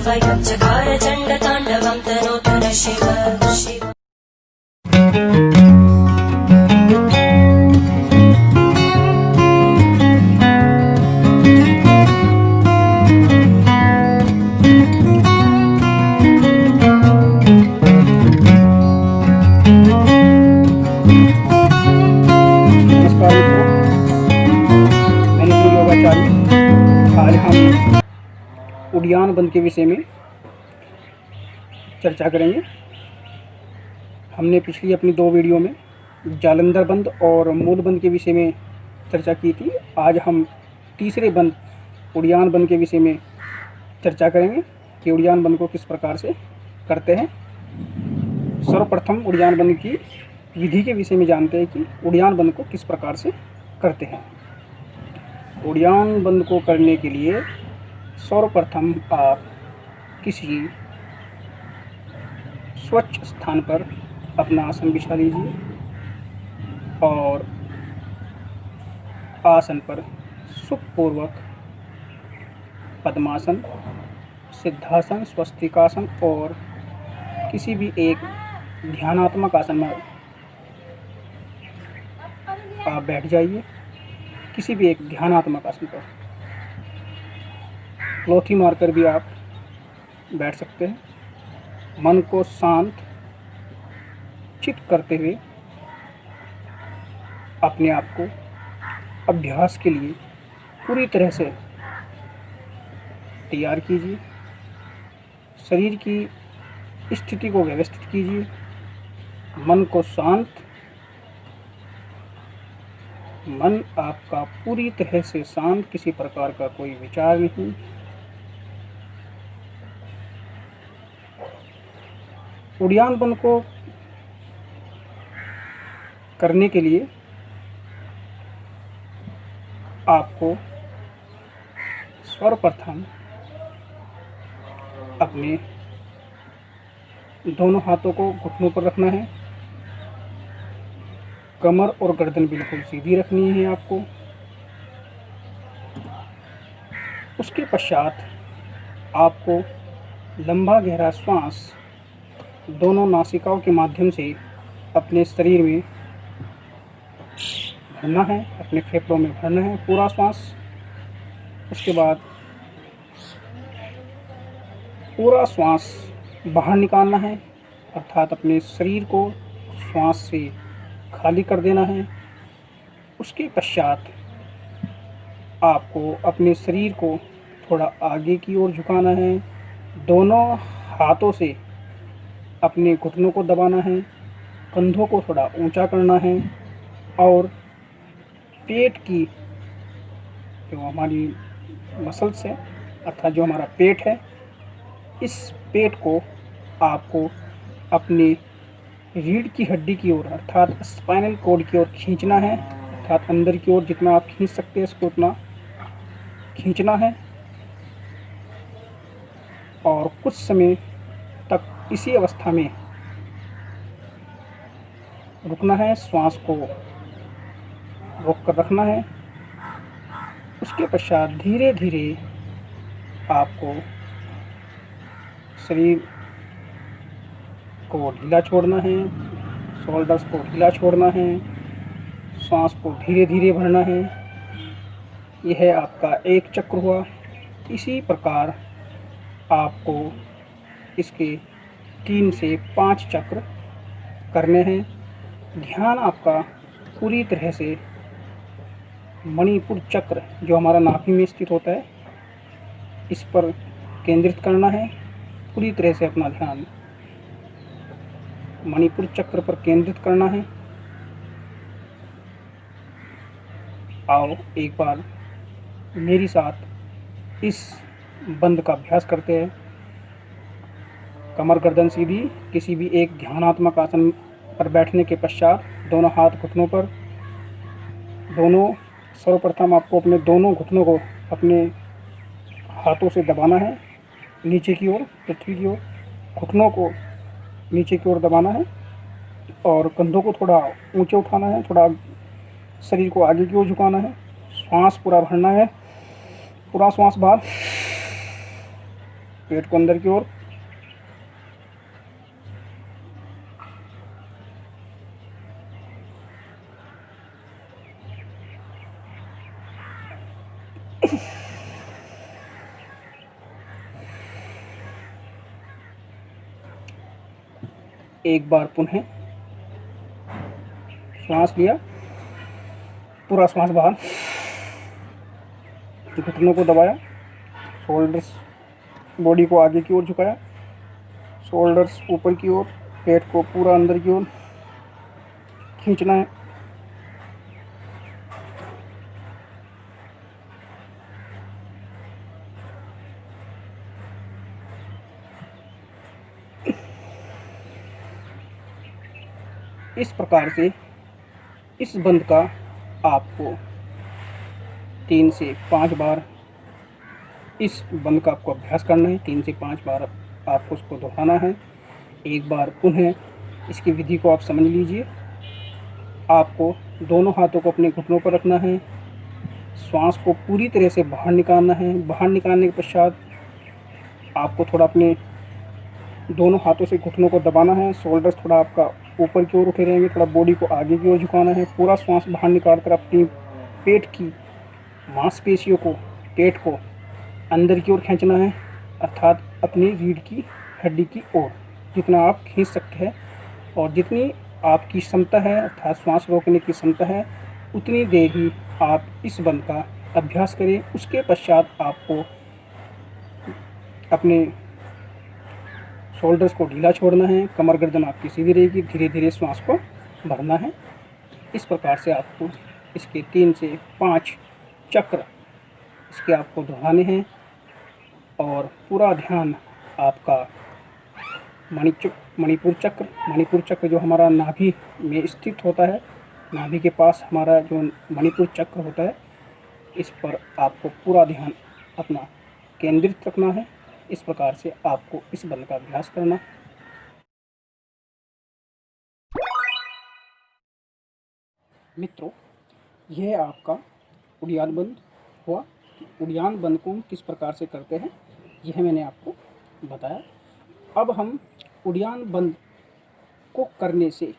स्वयं चकार चण्डताण्डवं तनोतु नः शिव शिव। नमस्कार मित्रों, मैं नितिन योगाचार्य। आज हम उड्डयन बंद के विषय में चर्चा करेंगे। हमने पिछली अपनी 2 वीडियो में जालंधर बंद और मूल बंद के विषय में चर्चा की थी। आज हम तीसरे बंद उड्डयन बंद के विषय में चर्चा करेंगे कि उड्डयन बंद को किस प्रकार से करते हैं। सर्वप्रथम उड्डयन बंद की विधि के विषय में जानते हैं कि उड्डयन बंद को किस प्रकार से करते हैं। उड्डयन बंद को करने के लिए सर्वप्रथम आप किसी स्वच्छ स्थान पर अपना आसन बिछा लीजिए और आसन पर सुखपूर्वक पद्मासन, सिद्धासन, स्वस्तिकासन और किसी भी एक ध्यानात्मक आसन में आप बैठ जाइए। किसी भी एक ध्यानात्मक आसन पर लोथी मारकर भी आप बैठ सकते हैं। मन को शांत चित्त करते हुए अपने आप को अभ्यास के लिए पूरी तरह से तैयार कीजिए। शरीर की स्थिति को व्यवस्थित कीजिए। मन को शांत, मन आपका पूरी तरह से शांत, किसी प्रकार का कोई विचार नहीं। उड्डयन बंद को करने के लिए आपको सर्वप्रथम अपने दोनों हाथों को घुटनों पर रखना है। कमर और गर्दन बिल्कुल सीधी रखनी है आपको। उसके पश्चात आपको लंबा गहरा श्वास दोनों नासिकाओं के माध्यम से अपने शरीर में भरना है, अपने फेफड़ों में भरना है पूरा श्वास। उसके बाद पूरा श्वास बाहर निकालना है, अर्थात अपने शरीर को श्वास से खाली कर देना है। उसके पश्चात आपको अपने शरीर को थोड़ा आगे की ओर झुकाना है। दोनों हाथों से अपने घुटनों को दबाना है, कंधों को थोड़ा ऊंचा करना है और पेट की जो हमारी मसल्स है, अर्थात जो हमारा पेट है, इस पेट को आपको अपनी रीढ़ की हड्डी की ओर, अर्थात स्पाइनल कॉर्ड की ओर खींचना है। अर्थात अंदर की ओर जितना आप खींच सकते हैं इसको उतना खींचना है और कुछ समय तक इसी अवस्था में रुकना है। श्वास को रोक कर रखना है। उसके पश्चात धीरे धीरे आपको शरीर को ढीला छोड़ना है, शोल्डर्स को ढीला छोड़ना है, सांस को धीरे धीरे भरना है। यह आपका एक चक्र हुआ। इसी प्रकार आपको इसके 3 से 5 चक्र करने हैं। ध्यान आपका पूरी तरह से मणिपुर चक्र जो हमारा नाभि में स्थित होता है, इस पर केंद्रित करना है। पूरी तरह से अपना ध्यान मणिपुर चक्र पर केंद्रित करना है। आओ एक बार मेरी साथ इस बंद का अभ्यास करते हैं। कमर गर्दन सीधी, किसी भी एक ध्यानात्मक आसन पर बैठने के पश्चात दोनों हाथ घुटनों पर, सर्वप्रथम आपको अपने दोनों घुटनों को अपने हाथों से दबाना है नीचे की ओर, पृथ्वी की ओर। घुटनों को नीचे की ओर दबाना है और कंधों को थोड़ा ऊंचे उठाना है, थोड़ा शरीर को आगे की ओर झुकाना है। श्वास पूरा भरना है, पूरा श्वास बाहर पेट को अंदर की ओर। एक बार पुनः श्वास लिया, पूरा श्वास बाहर, घुटनों को दबाया, शोल्डर्स बॉडी को आगे की ओर झुकाया, शोल्डर्स ऊपर की ओर, पेट को पूरा अंदर की ओर खींचना है। इस प्रकार से इस बंद का आपको 3 से 5 बार इस बंद का आपको अभ्यास करना है। 3 से 5 बार आपको उसको दोहराना है। एक बार पुनः इसकी विधि को आप समझ लीजिए। आपको दोनों हाथों को अपने घुटनों पर रखना है, श्वास को पूरी तरह से बाहर निकालना है। बाहर निकालने के पश्चात आपको थोड़ा अपने दोनों हाथों से घुटनों को दबाना है। शोल्डर्स थोड़ा आपका ऊपर की ओर उठे रहेंगे, थोड़ा बॉडी को आगे की ओर झुकाना है। पूरा श्वास बाहर निकाल कर अपनी पेट की मांसपेशियों को, पेट को अंदर की ओर खींचना है, अर्थात अपनी रीढ़ की हड्डी की ओर जितना आप खींच सकते हैं और जितनी आपकी क्षमता है, अर्थात श्वास रोकने की क्षमता है, उतनी देर ही आप इस बंद का अभ्यास करें। उसके पश्चात आपको अपने शोल्डर्स को ढीला छोड़ना है, कमर गर्दन आपकी सीधी रहेगी, धीरे धीरे श्वास को भरना है। इस प्रकार से आपको इसके 3 से 5 चक्र इसके आपको दोहराने हैं और पूरा ध्यान आपका मणिपुर चक्र जो हमारा नाभि में स्थित होता है, नाभि के पास हमारा जो मणिपुर चक्र होता है, इस पर आपको पूरा ध्यान अपना केंद्रित रखना है। इस प्रकार से आपको इस बंद का अभ्यास करना। मित्रों, यह आपका उड़ियान बंद हुआ। उड़ियान बंद को हम किस प्रकार से करते हैं यह मैंने आपको बताया। अब हम उड़ियान बंद को करने से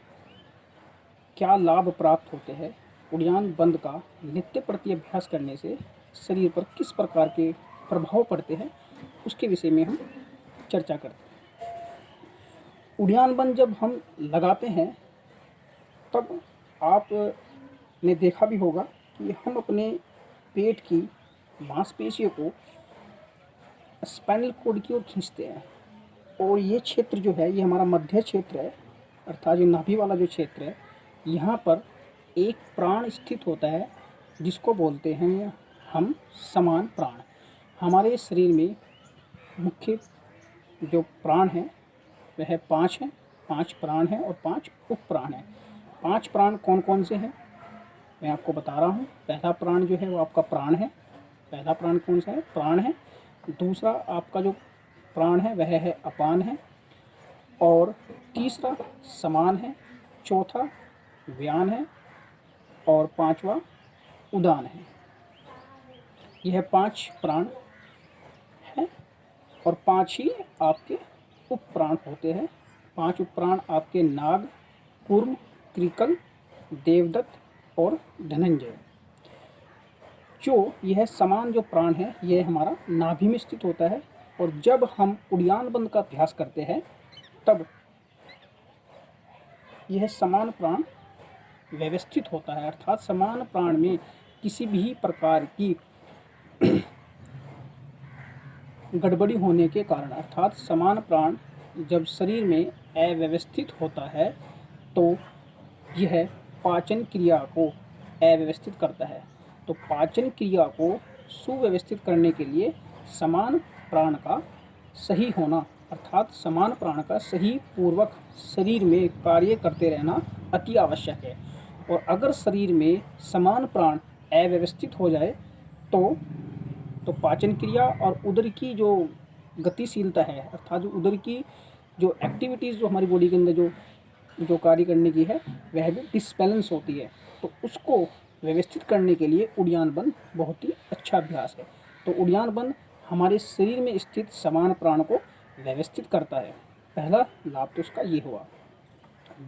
क्या लाभ प्राप्त होते हैं, उड़ियान बंद का नित्य प्रति अभ्यास करने से शरीर पर किस प्रकार के प्रभाव पड़ते हैं, उसके विषय में हम चर्चा करते हैं। उड़ियान बंद जब हम लगाते हैं तब आपने देखा भी होगा कि हम अपने पेट की मांसपेशियों को स्पाइनल कॉर्ड की ओर खींचते हैं और ये क्षेत्र जो है ये हमारा मध्य क्षेत्र है, अर्थात जो नाभि वाला जो क्षेत्र है, यहाँ पर एक प्राण स्थित होता है जिसको बोलते हैं हम समान प्राण। हमारे शरीर में मुख्य जो प्राण हैं वह 5 हैं, 5 प्राण हैं और 5 उप प्राण हैं। 5 प्राण कौन कौन से हैं मैं आपको बता रहा हूँ। पहला प्राण जो है वो आपका प्राण है। पहला प्राण कौन सा है? प्राण है। दूसरा आपका जो प्राण है वह है अपान है, और तीसरा समान है, चौथा व्यान है और पांचवा उदान है। यह 5 प्राण हैं और 5 ही आपके उप प्राण होते हैं। 5 उप प्राण आपके नाग, कूर्म, कृकल, देवदत्त और धनंजय। जो यह समान जो प्राण है यह हमारा नाभि में स्थित होता है, और जब हम उड़ियान बंद का अभ्यास करते हैं तब यह समान प्राण व्यवस्थित होता है, अर्थात समान प्राण में किसी भी प्रकार की गड़बड़ी होने के कारण, अर्थात समान प्राण जब शरीर में अव्यवस्थित होता है तो यह पाचन क्रिया को अव्यवस्थित करता है। तो पाचन क्रिया को सुव्यवस्थित करने के लिए समान प्राण का सही होना, अर्थात समान प्राण का सही पूर्वक शरीर में कार्य करते रहना अति आवश्यक है। और अगर शरीर में समान प्राण अव्यवस्थित हो जाए तो पाचन क्रिया और उदर की जो गतिशीलता है, अर्थात जो उदर की जो एक्टिविटीज़ जो हमारी बॉडी के अंदर जो कार्य करने की है वह भी डिसबैलेंस होती है। तो उसको व्यवस्थित करने के लिए उड़ियान बंद बहुत ही अच्छा अभ्यास है। तो उड़ियान बंद हमारे शरीर में स्थित समान प्राण को व्यवस्थित करता है। पहला लाभ तो उसका ये हुआ।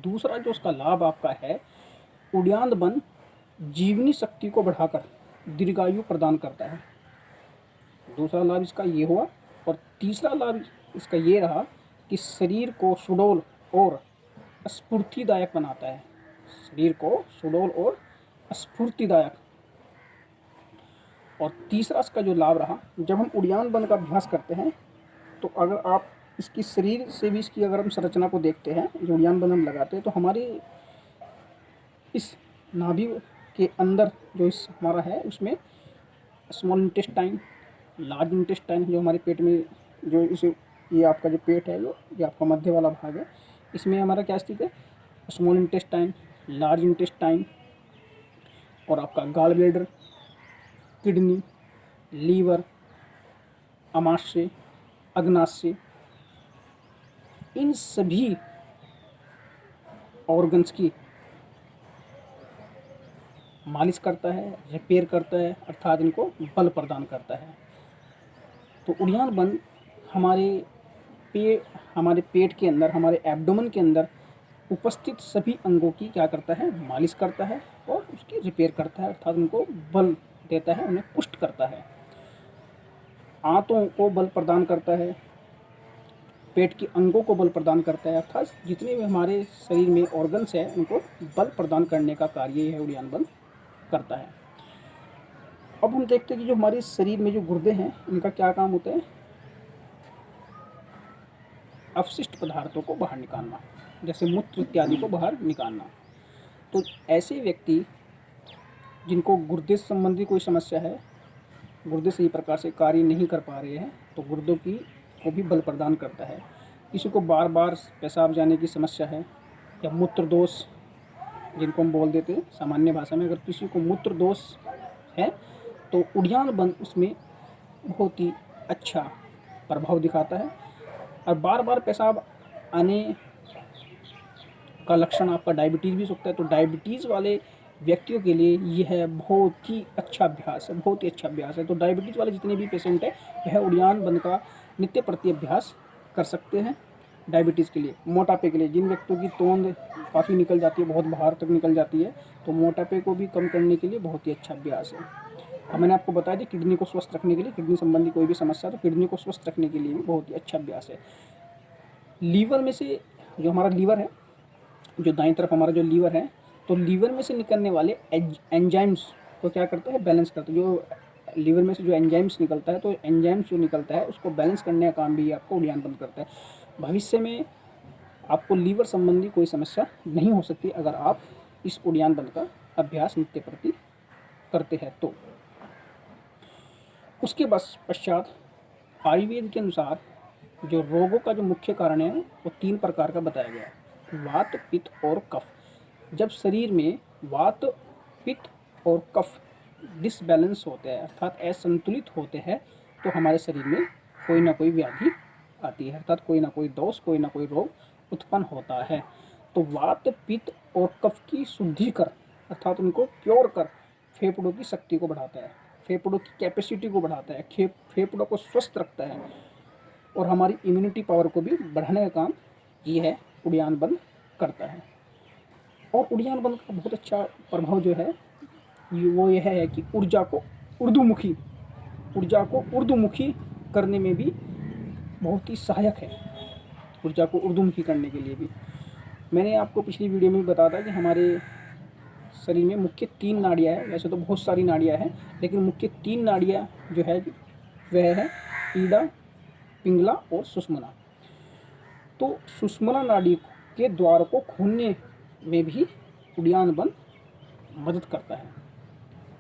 दूसरा जो उसका लाभ आपका है, उड़ान बन जीवनी शक्ति को बढ़ाकर दीर्घायु प्रदान करता है। दूसरा लाभ इसका ये हुआ। और तीसरा लाभ इसका ये रहा कि शरीर को सुडौल और स्फूर्तिदायक बनाता है। शरीर को सुडौल और स्फूर्तिदायक। और तीसरा इसका जो लाभ रहा, जब हम उड़ान बन का अभ्यास करते हैं तो अगर आप इसकी शरीर से भी इसकी अगर हम संरचना को देखते हैं, जो उड़ान बन हम लगाते हैं, तो हमारे इस नाभि के अंदर जो इस हमारा है उसमें स्मॉल इंटेस्टाइन, लार्ज इंटेस्टाइन, जो हमारे पेट में जो इसे ये आपका जो पेट है, ये आपका मध्य वाला भाग है, इसमें हमारा क्या स्थित है, स्मॉल इंटेस्टाइन, लार्ज इंटेस्टाइन और आपका गॉल ब्लैडर, किडनी, लीवर, आमाशय, अग्नाशय, इन सभी ऑर्गन्स की मालिश करता है, रिपेयर करता है, अर्थात इनको बल प्रदान करता है। तो उड़ान बन हमारे पेट के अंदर, हमारे एब्डोमेन के अंदर उपस्थित सभी अंगों की क्या करता है, मालिश करता है और उसकी रिपेयर करता है, अर्थात उनको बल देता है, उन्हें पुष्ट करता है। आंतों को बल प्रदान करता है, पेट के अंगों को बल प्रदान करता है, अर्थात जितने भी हमारे शरीर में ऑर्गन्स हैं उनको बल प्रदान करने का कार्य यह उड़ान बन करता है। अब हम देखते हैं कि जो हमारे शरीर में जो गुर्दे हैं इनका क्या काम होता है, अपशिष्ट पदार्थों को बाहर निकालना, जैसे मूत्र इत्यादि को बाहर निकालना। तो ऐसे व्यक्ति जिनको गुर्दे से संबंधी कोई समस्या है, गुर्दे सही प्रकार से कार्य नहीं कर पा रहे हैं, तो गुर्दों की को भी बल प्रदान करता है। किसी को बार बार पेशाब जाने की समस्या है या मूत्र दोष, जिनको हम बोल देते हैं सामान्य भाषा में, अगर किसी को मूत्र दोष है तो उड़ान बन उसमें बहुत ही अच्छा प्रभाव दिखाता है। और बार बार पेशाब आने का लक्षण आपका डायबिटीज़ भी हो सकता है, तो डायबिटीज़ वाले व्यक्तियों के लिए यह बहुत ही अच्छा अभ्यास है, बहुत ही अच्छा अभ्यास है। तो डायबिटीज़ वाले जितने भी पेशेंट हैं वह उड़ान बन का नित्य प्रति अभ्यास कर सकते हैं। डायबिटीज़ के लिए, मोटापे के लिए, जिन व्यक्तियों की तोंद काफ़ी निकल जाती है, बहुत बाहर तक निकल जाती है, तो मोटापे को भी कम करने के लिए बहुत ही अच्छा अभ्यास है। अब मैंने आपको बताया कि किडनी को स्वस्थ रखने के लिए, किडनी संबंधी कोई भी समस्या, तो किडनी को स्वस्थ रखने के लिए भी बहुत ही अच्छा अभ्यास है। लीवर में से जो हमारा लीवर है, जो दाईं तरफ हमारा जो लीवर है, तो लीवर में से निकलने वाले एंजाइम्स को क्या करता है, बैलेंस करता है। जो लीवर में से जो एंजाइम्स निकलता है, तो एंजाइम्स जो निकलता है उसको बैलेंस करने का काम भी आपको उड़ान बन करता है। भविष्य में आपको लीवर संबंधी कोई समस्या नहीं हो सकती अगर आप इस उड़ान बन का अभ्यास नित्य प्रति करते हैं तो। उसके पश्चात आयुर्वेद के अनुसार जो रोगों का जो मुख्य कारण है वो 3 प्रकार का बताया गया है, वात, पित्त और कफ। जब शरीर में वात, पित्त और कफ डिसबैलेंस होते हैं, अर्थात असंतुलित होते हैं, तो हमारे शरीर में कोई ना कोई व्याधि आती है, अर्थात कोई ना कोई दोष, कोई ना कोई रोग उत्पन्न होता है। तो वात, पित्त और कफ की शुद्धि कर, अर्थात उनको प्योर कर, फेफड़ों की शक्ति को बढ़ाता है, फेफड़ों की कैपेसिटी को बढ़ाता है, फेफड़ों को स्वस्थ रखता है और हमारी इम्यूनिटी पावर को भी बढ़ाने का काम ये है उड़ान बन करता है। और उड़ान बन का बहुत अच्छा प्रभाव जो है वो यह है कि ऊर्जा को ऊर्ध्वमुखी करने में भी बहुत ही सहायक है। ऊर्जा को ऊर्ध्वमुखी करने के लिए भी मैंने आपको पिछली वीडियो में बताया था कि हमारे शरीर में मुख्य 3 नाड़ियाँ हैं। वैसे तो बहुत सारी नाड़ियाँ हैं, लेकिन मुख्य 3 नाड़ियाँ जो है वह है ईड़ा, पिंगला और सुषुम्ना। तो सुषुम्ना नाड़ी के द्वार को खोलने में भी उड़ान बन मदद करता है।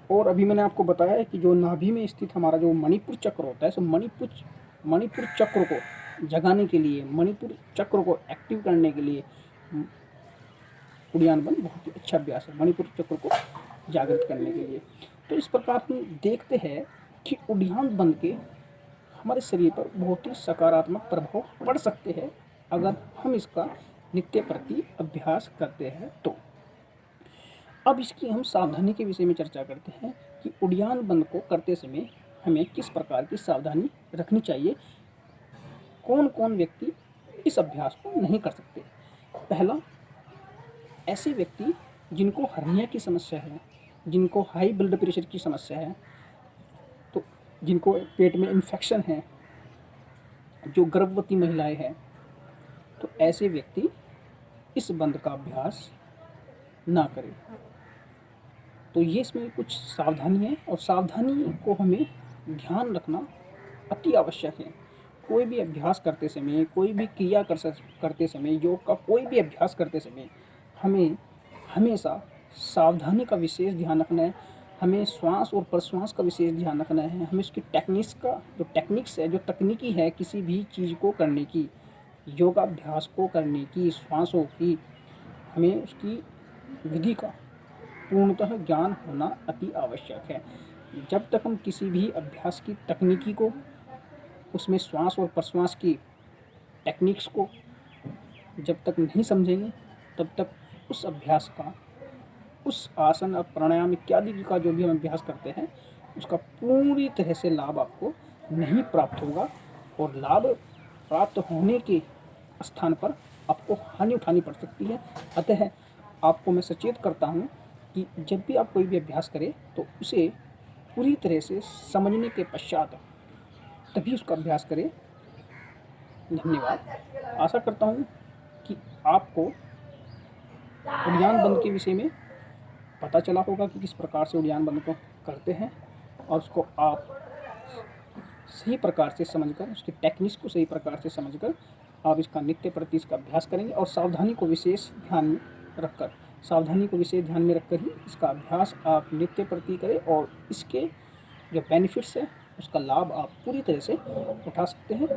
और अभी मैंने आपको बताया है कि जो नाभि में स्थित हमारा जो मणिपुर चक्र होता है, सो मणिपुर चक्र को जगाने के लिए, मणिपुर चक्र को एक्टिव करने के लिए उड़ान बन बहुत ही अच्छा अभ्यास है, मणिपुर चक्र को जागृत करने के लिए। तो इस प्रकार हम देखते हैं कि उड़ान बन के हमारे शरीर पर बहुत ही सकारात्मक प्रभाव पड़ सकते हैं अगर हम इसका नित्य प्रति अभ्यास करते हैं तो। अब इसकी हम सावधानी के विषय में चर्चा करते हैं कि उड़ान बन को करते समय हमें किस प्रकार की सावधानी रखनी चाहिए, कौन कौन व्यक्ति इस अभ्यास को नहीं कर सकते। पहला, ऐसे व्यक्ति जिनको हर्निया की समस्या है, जिनको हाई ब्लड प्रेशर की समस्या है, तो जिनको पेट में इन्फेक्शन है, जो गर्भवती महिलाएं हैं, तो ऐसे व्यक्ति इस बंद का अभ्यास ना करें। तो ये इसमें कुछ सावधानी है और सावधानी को हमें ध्यान रखना अति आवश्यक है। कोई भी अभ्यास करते समय, कोई भी क्रिया करते समय, योग का कोई भी अभ्यास करते समय हमें हमेशा सावधानी का विशेष ध्यान रखना है। हमें श्वास और प्रश्वास का विशेष ध्यान रखना है। हमें उसकी टेक्निक्स है, जो तकनीकी है किसी भी चीज़ को करने की, योगाभ्यास को करने की, श्वासों की, हमें उसकी विधि का पूर्णतः ज्ञान होना अति आवश्यक है। जब तक हम किसी भी अभ्यास की तकनीकी को, उसमें श्वास और प्रश्वास की टेक्निक्स को जब तक नहीं समझेंगे, तब तक उस अभ्यास का, उस आसन और प्राणायाम इत्यादि का जो भी हम अभ्यास करते हैं, उसका पूरी तरह से लाभ आपको नहीं प्राप्त होगा और लाभ प्राप्त होने के स्थान पर आपको हानि उठानी पड़ सकती है। अतः आपको मैं सचेत करता हूँ कि जब भी आप कोई भी अभ्यास करें तो उसे पूरी तरह से समझने के पश्चात तभी उसका अभ्यास करें। धन्यवाद। आशा करता हूँ कि आपको उद्यान बंद के विषय में पता चला होगा कि किस प्रकार से उद्यान बंद को करते हैं और उसको आप सही प्रकार से समझकर, उसकी टेक्निक्स को सही प्रकार से समझकर आप इसका नित्य प्रति इसका अभ्यास करेंगे और सावधानी को विशेष ध्यान में रखकर ही इसका अभ्यास आप नित्य प्रति करें और इसके जो बेनिफिट्स है उसका लाभ आप पूरी तरह से उठा सकते हैं।